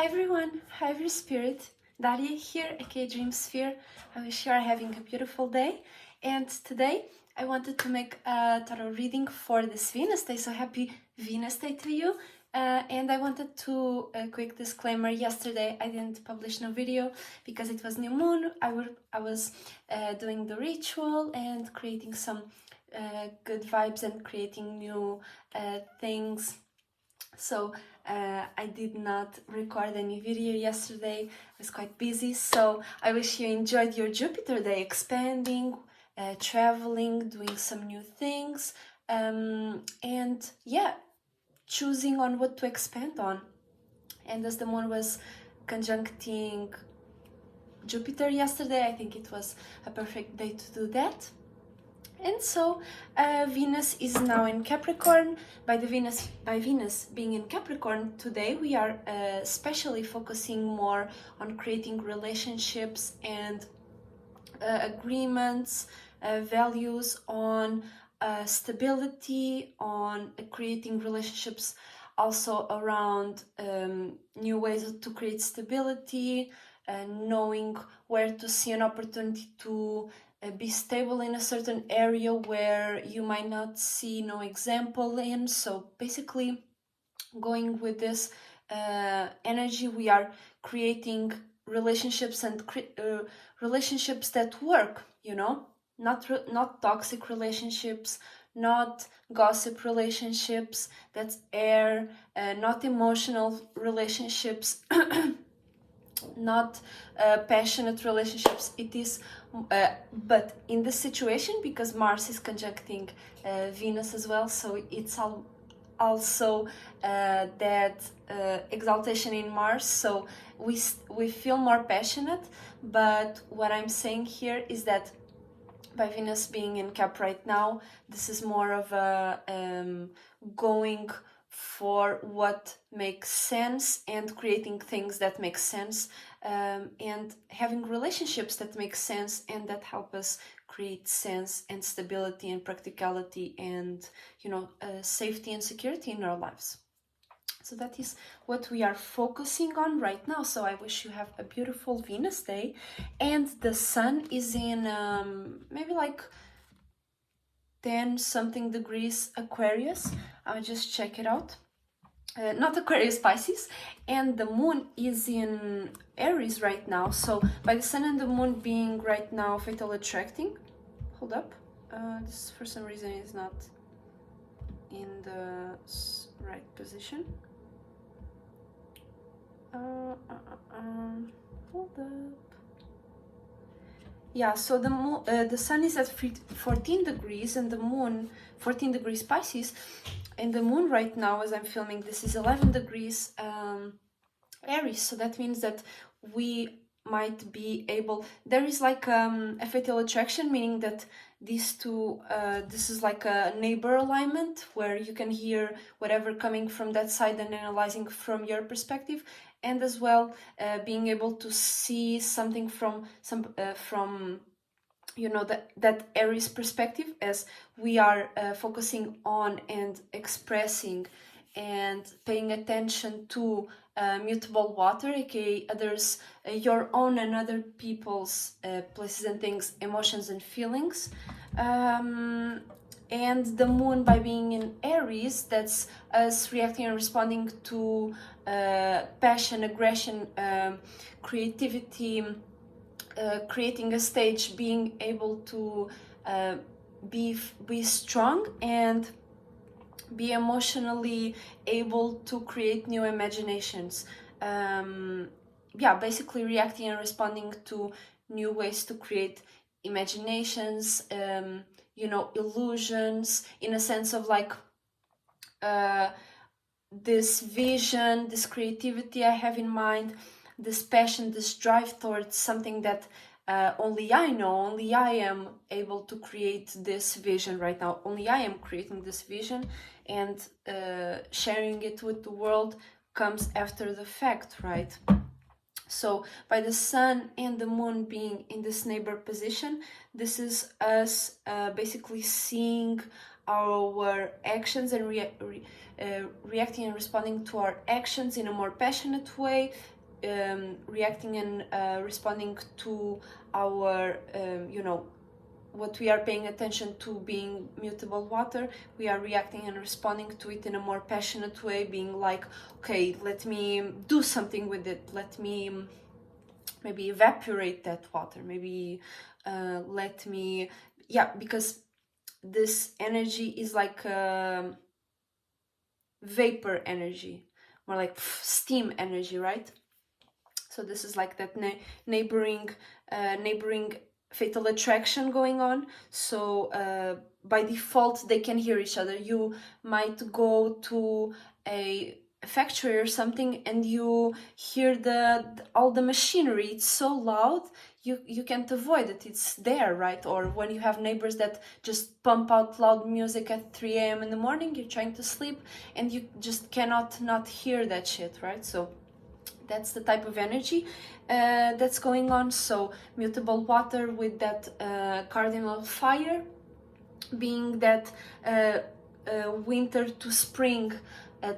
everyone, hi every spirit, Dalia here, aka Dream Sphere. I wish you are having a beautiful day. And today I wanted to make a tarot reading for this VenusDae, so happy VenusDae to you. And I wanted to, a quick disclaimer, yesterday I didn't publish no video because it was new moon. I was doing the ritual and creating some good vibes and creating new things. So I did not record any video yesterday. I was quite busy, so I wish you enjoyed your Jupiter day, expanding, traveling, doing some new things, and yeah, choosing on what to expand on. And as the moon was conjuncting Jupiter yesterday, I think it was a perfect day to do that. And so Venus is now in Capricorn. By Venus being in Capricorn today, we are especially focusing more on creating relationships and agreements, values, on stability, on creating relationships also around new ways to create stability, knowing where to see an opportunity to be stable in a certain area where you might not see no example in. So basically going with this energy, we are creating relationships and relationships that work, you know, not toxic relationships, not gossip relationships, that's air, not emotional relationships, not passionate relationships. It is but in this situation, because Mars is conjuncting Venus as well, so it's also that exaltation in Mars, so we feel more passionate. But what I'm saying here is that by Venus being in Cap right now, this is more of a going for what makes sense and creating things that make sense, and having relationships that make sense and that help us create sense and stability and practicality and, you know, safety and security in our lives. So that is what we are focusing on right now. So I wish you have a beautiful Venus day. And the sun is in maybe like 10 something degrees Aquarius. I'll just check it out. Not Aquarius, Pisces. And the moon is in Aries right now. So by the sun and the moon being right now fatal attracting, hold up, this for some reason is not in the right position. Hold up. Yeah, so the sun is at 14 degrees and the moon 14 degrees Pisces, and the moon right now, as I'm filming this, is 11 degrees Aries. So that means that we might be able, there is like a fatal attraction, meaning that these two, this is like a neighbor alignment where you can hear whatever coming from that side and analyzing from your perspective, and as well being able to see something from you know, that Aries perspective, as we are focusing on and expressing and paying attention to mutable water, aka others, your own and other people's places and things, emotions and feelings. And the moon, by being in Aries, that's us reacting and responding to passion, aggression, creativity, creating a stage, being able to be strong and be emotionally able to create new imaginations. Yeah, basically reacting and responding to new ways to create imaginations, you know, illusions, in a sense of like this vision, this creativity I have in mind, this passion, this drive towards something that only I know, only I am able to create this vision right now, only I am creating this vision, and sharing it with the world comes after the fact, right? So by the sun and the moon being in this neighbor position, this is us basically seeing our actions and reacting and responding to our actions in a more passionate way, reacting and responding to our, what we are paying attention to being mutable water, we are reacting and responding to it in a more passionate way, being like, okay, let me do something with it, let me maybe evaporate that water, maybe let me, because this energy is like vapor energy, more like steam energy, right? So this is like that neighboring fatal attraction going on. So by default, they can hear each other. You might go to a factory or something and you hear all the machinery. It's so loud, you can't avoid it. It's there, right? Or when you have neighbors that just pump out loud music at 3 a.m. in the morning, you're trying to sleep and you just cannot not hear that shit, right? So that's the type of energy that's going on. So mutable water with that cardinal fire, being that winter to spring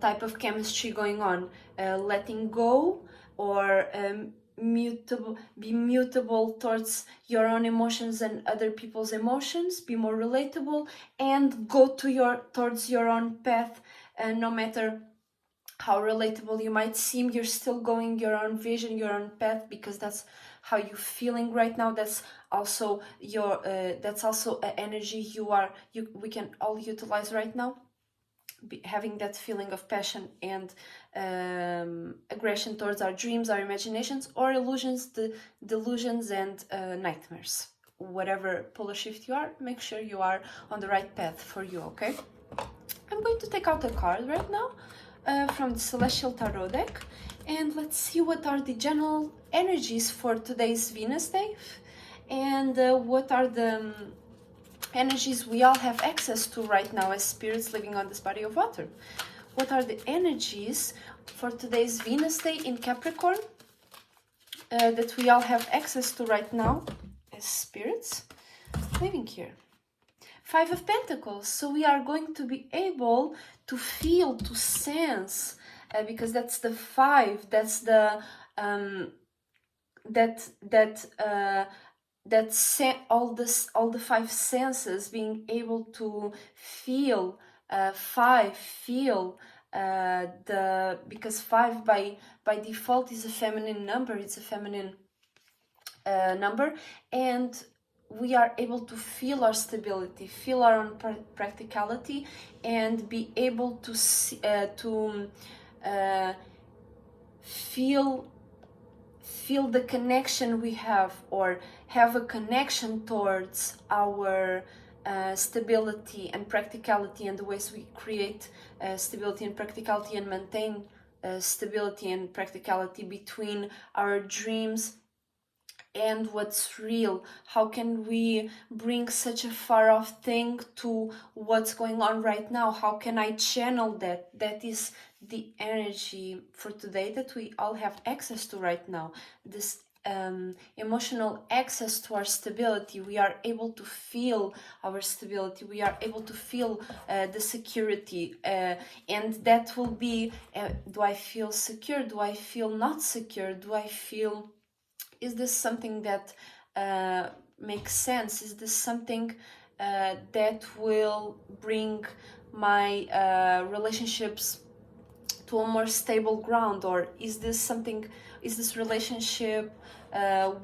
type of chemistry going on, letting go, or be mutable towards your own emotions and other people's emotions, be more relatable, and go towards your own path, no matter how relatable you might seem, you're still going your own vision, your own path, because that's how you're feeling right now. That's also your that's also an energy we can all utilize right now, having that feeling of passion and aggression towards our dreams, our imaginations, or illusions, delusions and nightmares. Whatever polar shift you are, make sure you are on the right path for you. Okay, I'm going to take out a card right now from the Celestial Tarot deck, and let's see what are the general energies for today's VenusDae, and what are the energies we all have access to right now as spirits living on this body of water. What are the energies for today's VenusDae in Capricorn that we all have access to right now as spirits living here? 5 of Pentacles. So we are going to be able to feel, to sense, because that's the 5. That's the all the 5 senses, being able to feel. 5 feel because 5 by default is a feminine number. It's a feminine number, and we are able to feel our stability, feel our own practicality, and be able to see, feel the connection we have, or have a connection towards our stability and practicality, and the ways we create stability and practicality and maintain stability and practicality between our dreams and what's real. How can we bring such a far off thing to what's going on right now? How can I channel that? That is the energy for today that we all have access to right now. This emotional access to our stability. We are able to feel our stability. We are able to feel the security, and that will be, do I feel secure? Do I feel not secure? Do I feel, is this something that makes sense? Is this something that will bring my relationships to a more stable ground? Or is this relationship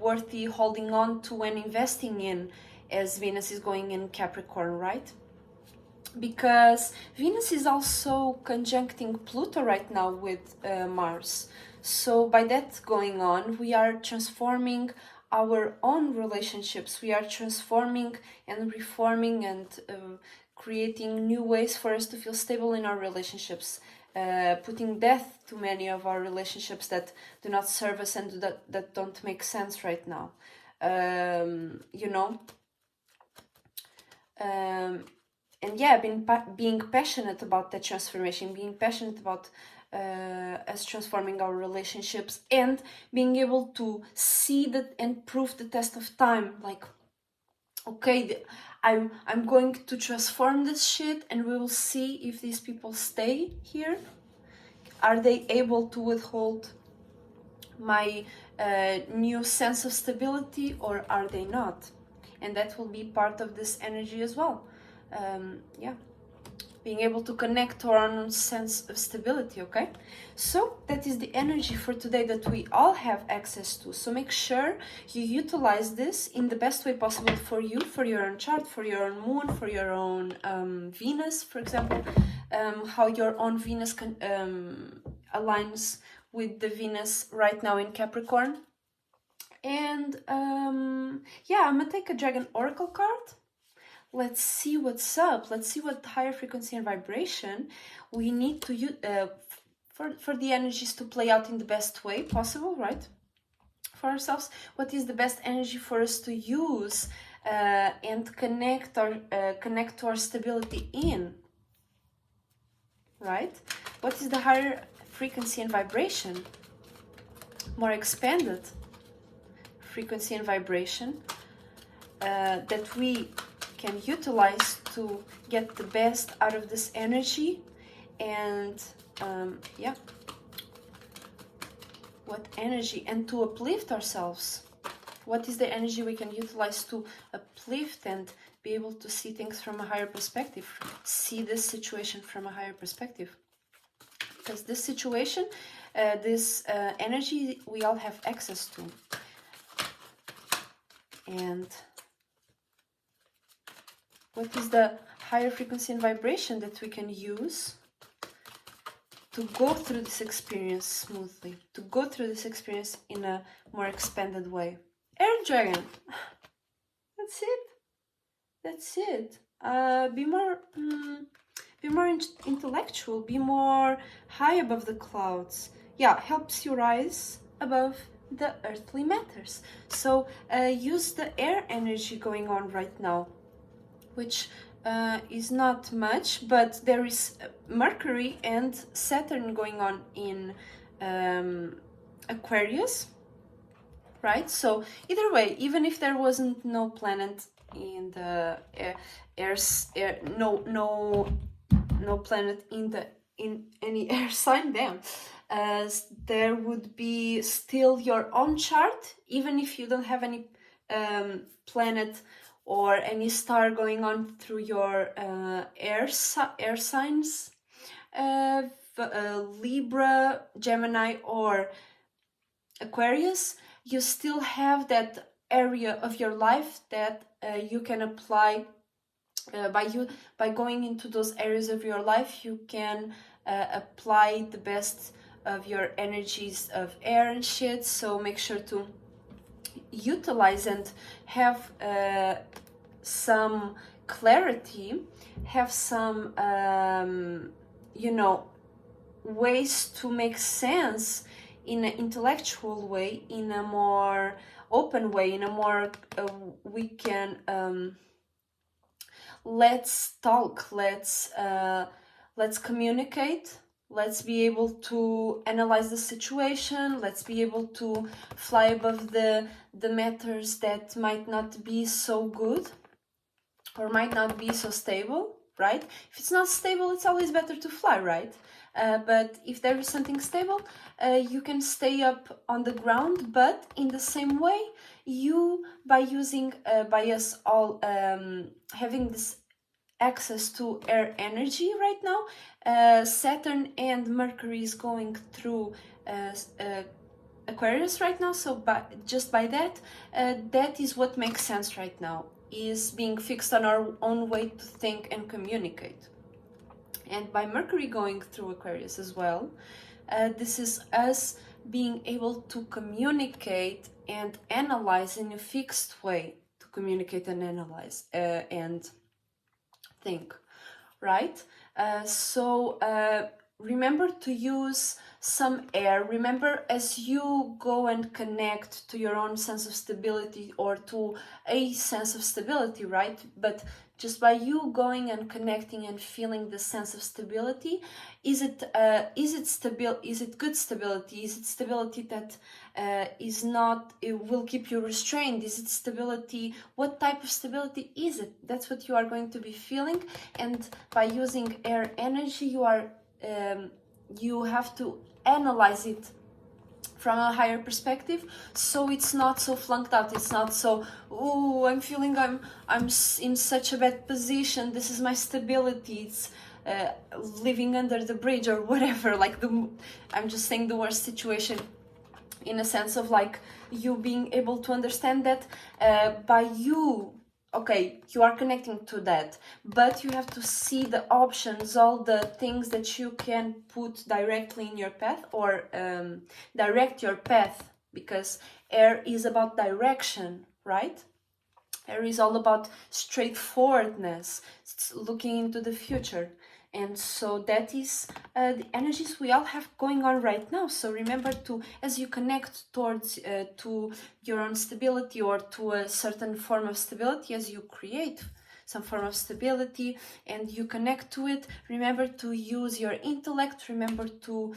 worthy holding on to and investing in, as Venus is going in Capricorn, right? Because Venus is also conjuncting Pluto right now with Mars. So by that going on, we are transforming our own relationships. We are transforming and reforming and creating new ways for us to feel stable in our relationships. Putting death to many of our relationships that do not serve us and that don't make sense right now. And yeah, being passionate about that transformation, being passionate about us transforming our relationships, and being able to see that and prove the test of time. Like, okay, I'm going to transform this shit, and we will see if these people stay here. Are they able to withhold my new sense of stability, or are they not? And that will be part of this energy as well. Yeah, being able to connect to our own sense of stability. Okay, so that is the energy for today that we all have access to. So make sure you utilize this in the best way possible for you, for your own chart, for your own moon, for your own Venus, for example, how your own Venus aligns with the Venus right now in Capricorn. And yeah, I'm gonna take a Dragon Oracle card. Let's see what's up. Let's see what higher frequency and vibration we need to use for the energies to play out in the best way possible, right? For ourselves, what is the best energy for us to use and connect to our stability in, right? What is the higher frequency and vibration? More expanded frequency and vibration that we can utilize to get the best out of this energy. And yeah, what energy, and to uplift ourselves. What is the energy we can utilize to uplift and be able to see things from a higher perspective, see this situation from a higher perspective? Because this situation, this energy, we all have access to. And what is the higher frequency and vibration that we can use to go through this experience smoothly, to go through this experience in a more expanded way? Air Dragon. That's it. That's it. Be more intellectual. Be more high above the clouds. Yeah, helps you rise above the earthly matters. So use the air energy going on right now, which is not much, but there is Mercury and Saturn going on in Aquarius, right? So either way, even if there wasn't no planet in the no planet in any air sign, there would be still your own chart, even if you don't have any planet or any star going on through your air signs, Libra, Gemini, or Aquarius. You still have that area of your life that you can apply. By going into those areas of your life, you can apply the best of your energies of air and shit. So make sure to utilize and have some clarity, have some ways to make sense in an intellectual way, in a more open way, in a more we can let's talk, let's communicate, let's be able to analyze the situation, let's be able to fly above the matters that might not be so good or might not be so stable, right? If it's not stable, it's always better to fly, right? But if there is something stable, you can stay up on the ground. But in the same way, by us all having this access to air energy right now, Saturn and Mercury is going through Aquarius right now. So just by that, that is what makes sense right now, is being fixed on our own way to think and communicate. And by Mercury going through Aquarius as well, this is us being able to communicate and analyze in a fixed way, to communicate and analyze and think, right? So remember to use some air. Remember, as you go and connect to your own sense of stability, or to a sense of stability, right? But just by you going and connecting and feeling the sense of stability, is it stable? Is it good stability? Is it stability that is not, it will keep you restrained? Is it stability? What type of stability is it? That's what you are going to be feeling. And by using air energy, you have to analyze it from a higher perspective, so it's not so flunked out. It's not so, oh, I'm feeling I'm in such a bad position, this is my stability, it's living under the bridge or whatever, like I'm just saying the worst situation, in a sense of like you being able to understand that by you, okay, you are connecting to that, but you have to see the options, all the things that you can put directly in your path, or direct your path, because air is about direction, right? Air is all about straightforwardness, it's looking into the future. And so that is the energies we all have going on right now. So remember to, as you connect towards to your own stability, or to a certain form of stability, as you create some form of stability and you connect to it, remember to use your intellect, remember to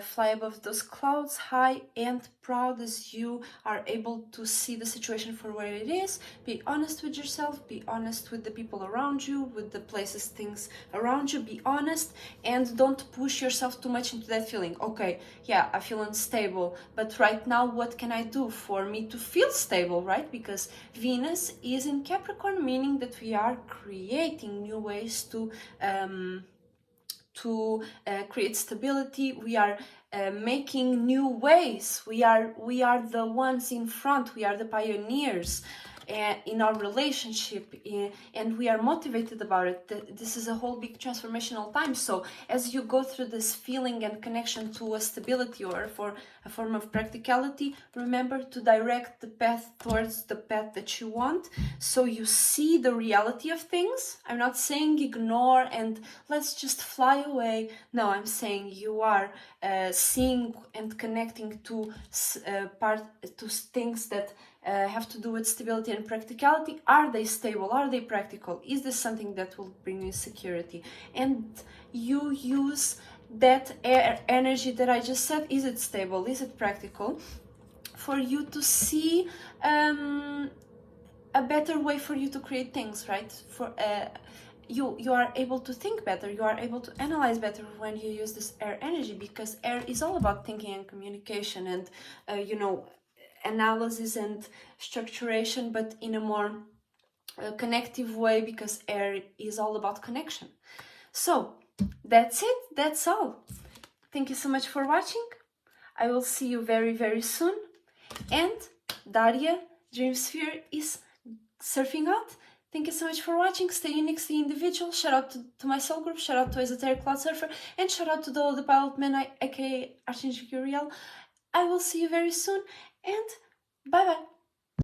fly above those clouds, high and proud, as you are able to see the situation for where it is. Be honest with yourself, be honest with the people around you, with the places, things around you, be honest, and don't push yourself too much into that feeling. Okay, yeah, I feel unstable, but right now what can I do for me to feel stable, right? Because Venus is in Capricorn, meaning that we are creating new ways to create stability. We are making new ways. We are the ones in front. We are the pioneers in our relationship, and we are motivated about it. This is a whole big transformational time. So as you go through this feeling and connection to a stability, or for a form of practicality, remember to direct the path towards the path that you want, so you see the reality of things. I'm not saying ignore and let's just fly away. No, I'm saying you are seeing and connecting to things that have to do with stability and practicality. Are they stable? Are they practical? Is this something that will bring you security? And you use that energy that I just said. Is it stable? Is it practical? For you to see a better way for you to create things, right? For you are able to think better, you are able to analyze better when you use this air energy, because air is all about thinking and communication and analysis and structuration, but in a more connective way, because air is all about connection. So that's it, that's all. Thank you so much for watching. I will see you very, very soon. And Daria Dreamsphere is surfing out. Thank you so much for watching. Stay unique, stay individual. Shout out to my soul group, shout out to Esoteric Cloud Surfer, and shout out to the Pilot Man, aka Archangel Uriel. I will see you very soon, and bye bye.